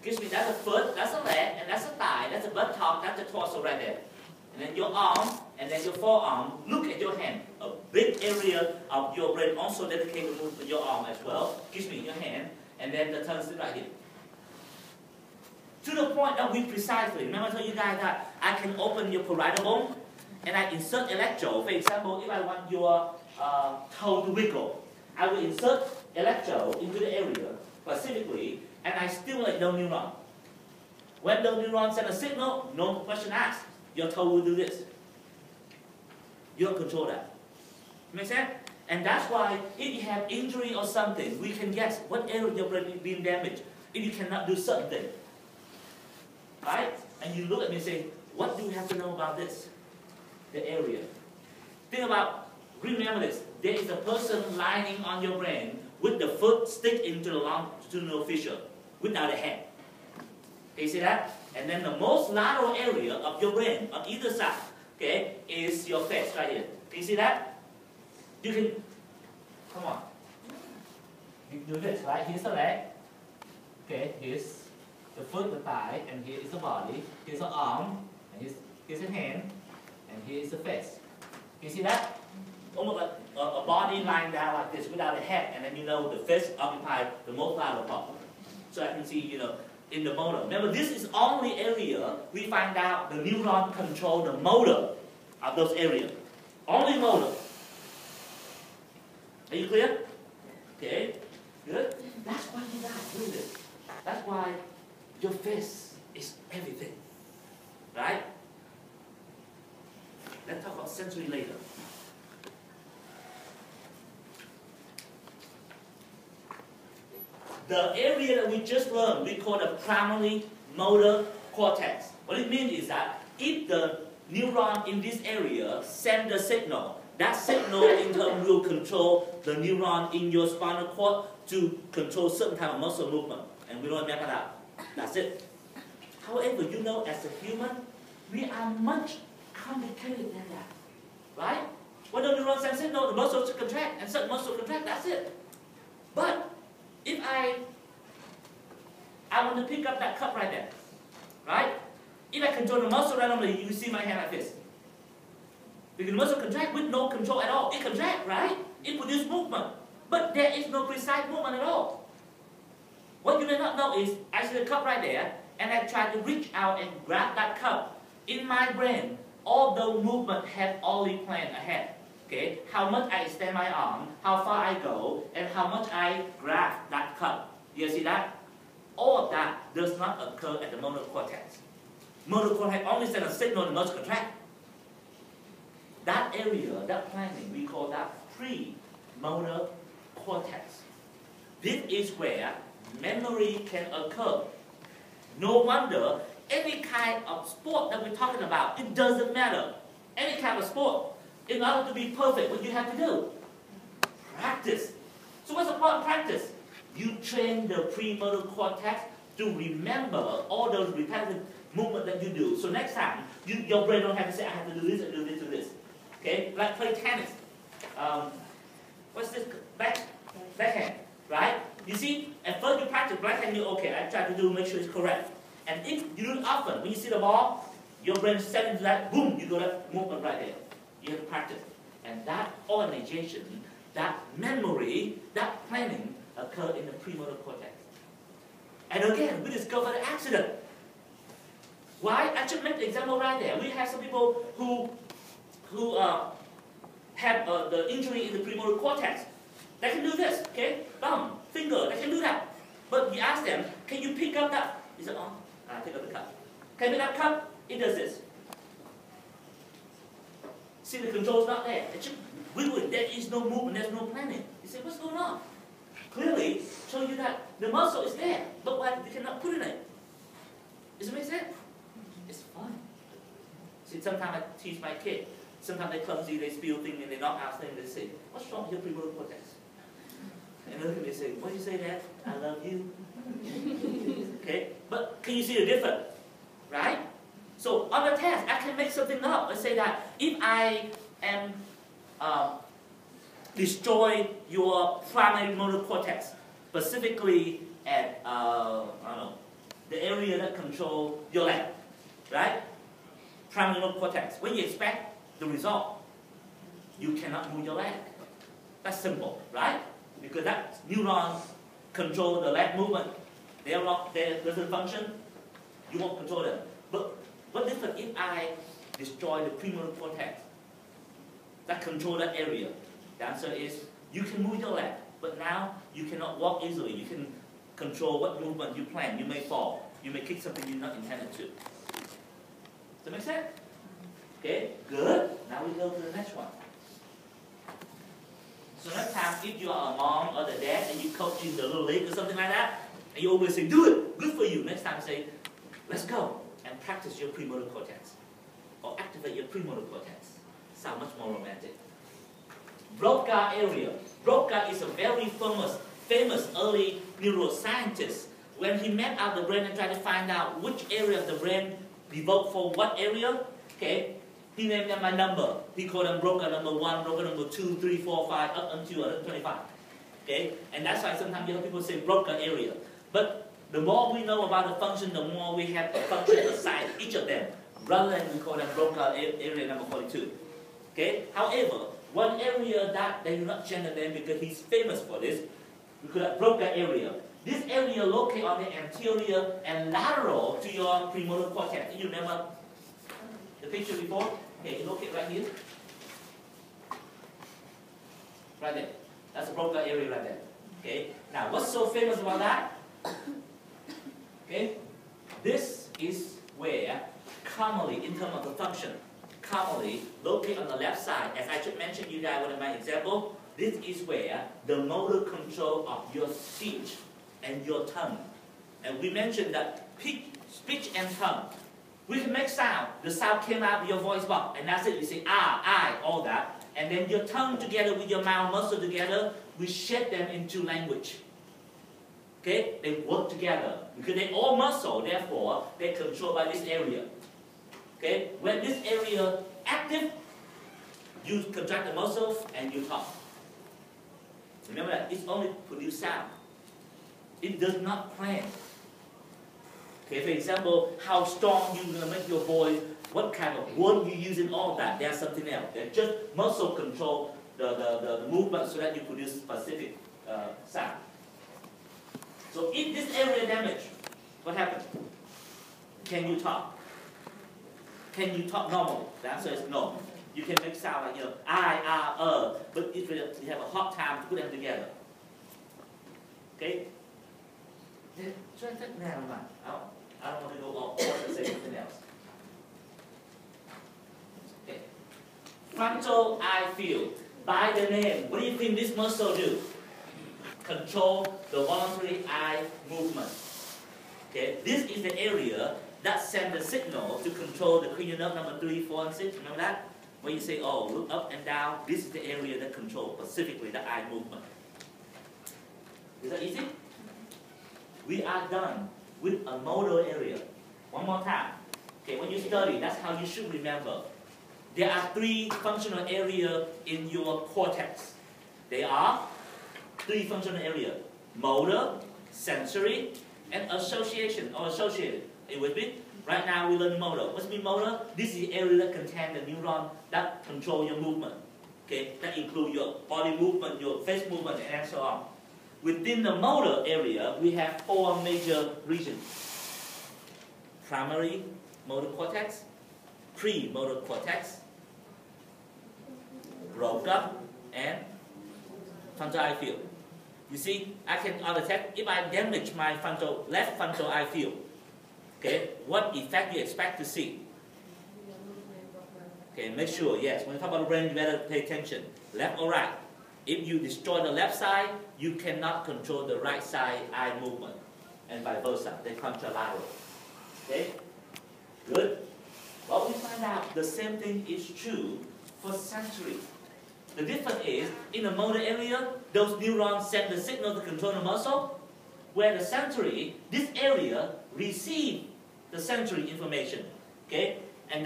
Excuse me, that's the foot, that's the leg, and that's the thigh, that's the buttock, that's the torso right there. And then your arm, and then your forearm. Look at your hand. A big area of your brain also dedicated to your arm as well. Excuse me, your hand, and then the tongue sit right here. To the point that we precisely, remember I told you guys that I can open your parietal bone, and I insert electrode. For example, if I want your toe to wiggle, I will insert electrode into the area specifically, and I stimulate the neuron. When the neuron send a signal, no question asked. Your toe will do this. You don't control that. Make sense? And that's why if you have injury or something, we can guess what area of your brain is being damaged if you cannot do certain things. Right? And you look at me and say, what do we have to know about this? The area. Think about, remember this, there is a person lying on your brain with the foot stick into the longitudinal fissure without a head. Can you see that? And then the most lateral area of your brain on either side, okay, is your face right here. Can you see that? You can, come on. You do this, right? Here's the leg. Okay, here's the foot, the thigh, and here is the body. Here's the arm, and here's the hand, and here is the face. Can you see that? Almost like a body lying down like this without a head, and then you know the face occupies the most lateral part. So I can see, you know, in the motor. Remember, this is only area we find out the neuron control the motor of those areas. Only motor. Are you clear? Okay, good. That's why you guys do this. That's why your face is everything. Right? Let's talk about sensory later. The area that we just learned, we call the primary motor cortex. What it means is that if the neuron in this area send the signal, that signal in turn will control the neuron in your spinal cord to control certain type of muscle movement. And we don't map it out. That's it. However, you know, as a human, we are much complicated than that. Right? When the neuron sends signal, the muscles contract, and certain muscles contract, that's it. But if I want to pick up that cup right there, right? If I control the muscle randomly, you see my hand like this. Because the muscle contract with no control at all. It contracts, right? It produces movement. But there is no precise movement at all. What you may not know is, I see the cup right there, and I try to reach out and grab that cup. In my brain, all the movement have already planned ahead. Okay, how much I extend my arm, how far I go, and how much I grab that cup. You see that? All of that does not occur at the motor cortex. Motor cortex only sends a signal to muscle contract. That area, that planning, we call that pre-motor cortex. This is where memory can occur. No wonder any kind of sport that we're talking about, it doesn't matter. Any kind of sport. In order to be perfect, what you have to do? Practice. So what's the point of practice? You train the premotor cortex to remember all those repetitive movements that you do. So next time, your brain don't have to say, I have to do this and do this and this. Okay? Like play tennis. What's this? Backhand. Right? You see, at first you practice backhand, you okay, I try to do, make sure it's correct. And if you do it often, when you see the ball, your brain sends into that, boom, you go that movement right there. You have to practice. And that organization, that memory, that planning occur in the premotor cortex. And again, we discovered an accident. Why? I should make the example right there. We have some people who have the injury in the premotor cortex. They can do this, okay? Thumb, finger, they can do that. But you ask them, can you pick up that? He said, oh, I pick up the cup. Can you pick up the cup? It does this. See, the control's not there. It's just wiggling. There is no movement. There's no planning. You say, what's going on? Clearly, show you that the muscle is there, but what you cannot put in it. Does it make sense? It's fun. See, sometimes I teach my kids. Sometimes they're clumsy, they spill things, and they knock out things. They say, what's wrong with your premotor cortex? And look at me and say, what did you say, Dad? I love you. Okay? But can you see the difference? Right? So on the test, I can make something up. Let's say that if I am destroy your primary motor cortex, specifically at I don't know, the area that controls your leg, right? Primary motor cortex. When you expect the result, you cannot move your leg. That's simple, right? Because that neuron control the leg movement. They doesn't function, you won't control them. But what difference if I destroy the premotor cortex that control that area? The answer is you can move your leg, but now you cannot walk easily. You can control what movement you plan. You may fall. You may kick something you're not intended to. Does that make sense? Okay, good. Now we go to the next one. So next time, if you are a mom or the dad and you coaching the little league or something like that, and you always say, do it, good for you. Next time say, let's go and practice your premotor cortex. Or activate your premotor cortex. Sounds much more romantic. Broca area. Broca is a very famous early neuroscientist. When he mapped out the brain and tried to find out which area of the brain developed for what area, okay, he named them by number. He called them Broca number 1, Broca number 2, 3, 4, 5, up until 25. Okay? And that's why sometimes you hear people say Broca area. But the more we know about the function, the more we have a function aside each of them, rather than we call them Broca area number 42. Okay? However, one area that they do not change the name because he's famous for this, we call it Broca area. This area located on the anterior and lateral to your premotor cortex. You remember the picture before? Okay, locate right here. Right there. That's the Broca area right there. Okay? Now, what's so famous about that? Okay? This is where commonly, in terms of the function, commonly located on the left side, as I just mentioned you guys in my example, this is where the motor control of your speech and your tongue. And we mentioned that speech and tongue. We can make sound. The sound came out of your voice box, and that's it. You say ah, I, all that. And then your tongue together with your mouth muscle together, we shape them into language. Okay? They work together. Because they're all muscle, therefore, they're controlled by this area. Okay? When this area active, you contract the muscles and you talk. Remember that it's only produce sound. It does not plan. Okay, for example, how strong you're going to make your voice, what kind of word you use in all that, there's something else. They're just muscle control the movement so that you produce specific sound. So if this area damaged, what happens? Can you talk? Can you talk normally? The answer is no. You can make sound like, I, but if you have a hard time to put them together. Okay? I don't want to go off and say something else. Okay. Frontal eye field. By the name, what do you think this muscle do? Control the voluntary eye movement. Okay. This is the area that sends the signal to control the cranial nerve number 3, 4, and 6. Remember that? When you say, oh, look up and down, this is the area that controls specifically the eye movement. Is that easy? We are done with a motor area. One more time. Okay, when you study, that's how you should remember. There are 3 functional areas in your cortex. They are 3 functional areas: motor, sensory, and association or associated. Are you with me? Right now we learn motor. What's mean motor? This is the area that contains the neuron that control your movement. Okay, that include your body movement, your face movement, and so on. Within the motor area, we have 4 major regions. Primary motor cortex, premotor cortex, Broca, and frontal eye field. You see, I can detect if I damage my left frontal eye field. Okay, what effect you expect to see? Okay, make sure, yes, when you talk about the brain, you better pay attention. Left or right. If you destroy the left side, you cannot control the right side eye movement. And vice versa, they're contralateral. Okay? Good? Well, we find out the same thing is true for sensory. The difference is, in the motor area, those neurons send the signal to control the muscle, where the sensory, this area, receive the sensory information. Okay? And that